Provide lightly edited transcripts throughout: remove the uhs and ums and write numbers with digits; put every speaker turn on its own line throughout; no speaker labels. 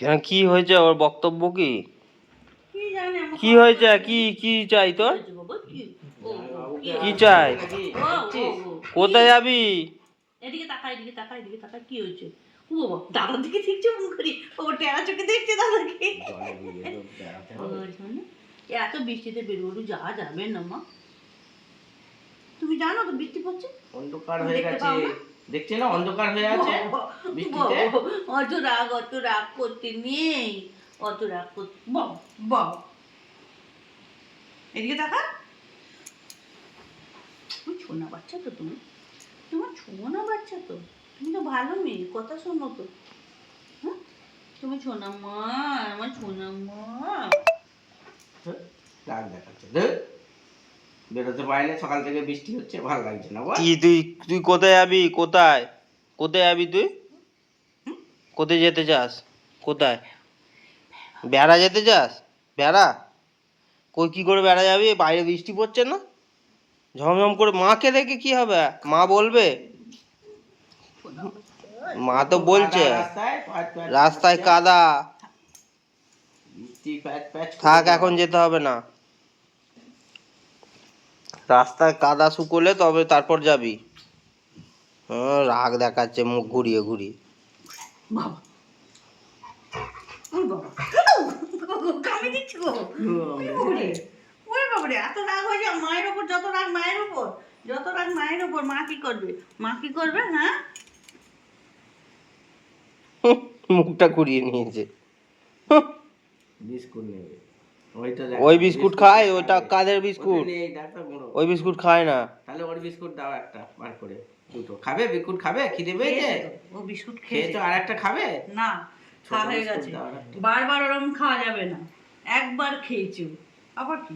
কেন কি হয়েছে ওর বক্তব্য কি?
কি জানে
কি হয়েছে? কি কি চাই তোর? কি চাই? কোথায় যাবি?
এদিকে তাকা, এদিকে তাকা, এদিকে তাকা, কি হয়েছে? ও বাবা, দাদার দিকে দেখছে মুখ করি, ও টেরা চোখে দেখছে দাদাকে। এত বৃষ্টিতে বেরোলো যাওয়া যাবে না মা। তুমি জানো তো বৃষ্টি পড়ছে,
অন্ধকার হয়ে গেছে, দেখছি না অন্ধকার হয়ে আছে বৃষ্টিতে।
অত রাগ করতে নেই, অত রাগ করতে। বাবা এদিকে তাকা, তুমি ছোনা বাচ্চা তো, তুমি তোমার ছোনা বাচ্চা তো, তুমি তো ভালো মেয়ে, কথা শোনো তো। হ্যাঁ তুমি ছোনা মা, আমার ছোনা মা।
রাগ দেখাচ্ছে, বেরোতে পারিনি, সকাল থেকে বৃষ্টি হচ্ছে, ভালো লাগছে না।
কি তুই তুই কোথায় যাবি? কোথায় কোথায় যাবি তুই? কোথায় যেতে চাস? কোথায় বেড়া যেতে চাস? বেড়া কই কি করে বেড়া যাবি? বাইরে বৃষ্টি পড়ছে না, ঝমঝম করে। মাকে দেখে কি হবে? মা বলবে, মা তো বলছে রাস্তায় কাদা, থাক এখন যেতে হবে না, রাস্তায় কাদা শুকোলে তবে তারপর যাবি। রাগ দেখাচ্ছে মুখ ঘুরিয়ে ঘুরিয়ে।
বাবা কামি দিচ্ছি গো, ওরে বাবারে, এত রাগ হয়ে যায় মায়ের ওপর, যত রাগ মায়ের ওপর, যত রাগ মায়ের ওপর। মা কি করবে? মা কি করবে? হ্যাঁ
মুখটা ঘুরিয়ে নিয়েছে।
বিস্কুট নেবে,
ওই বিস্কুট খায়? ওইটা কাদের বিস্কুট? ওই বিস্কুট খায় না।
তাহলে ওর বিস্কুট দাও একটা বার করে, দুটো খাবে বিস্কুট, খাবে খিদে পেয়েছে,
ও বিস্কুট
খেয়েছো আর একটা খাবে
না, খাওয়া হয়ে গেছে, বারবার ওরকম খাওয়া যাবে না, একবার খেয়েছো আবার কি?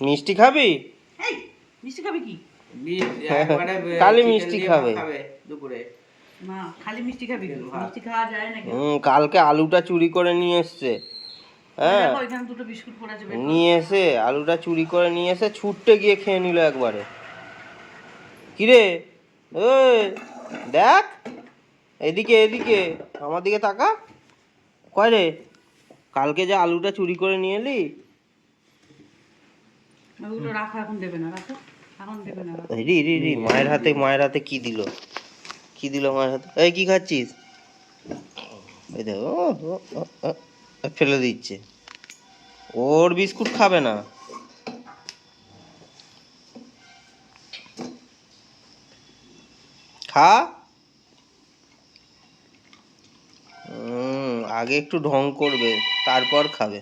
মিষ্টি খাবি?
এই মিষ্টি খাবে কি?
খালি মিষ্টি খাবে
দুপুরে?
না খালি মিষ্টি খাবে কি? মিষ্টি খাওয়া যায় না।
কালকে আলুটা চুরি করে নিয়ে এসছে। হ্যাঁ
এখানে দুটো বিস্কুট পড়ে আছে,
নিয়ে এসে আলুটা চুরি করে নিয়ে এসে ছুটতে গিয়ে খেয়ে নিল একবারে। কিরে ওই দেখ, এদিকে এদিকে আমার দিকে তাকা। কয় রে, কালকে যে আলুটা চুরি করে নিয়ে এলি?
ওগুলো রাখো, এখন দেবে না, রাখো এখন দেবে না।
রি রি রি মায়ের হাতে, মায়ের হাতে কি দিল, কি দিল মায়ের হাতে? এই কি খাচ্ছিস? এই দেখো ফেলে দিচ্ছে, ওর বিস্কুট খাবে না। খা, আগে একটু ঢং করবে তারপর খাবে।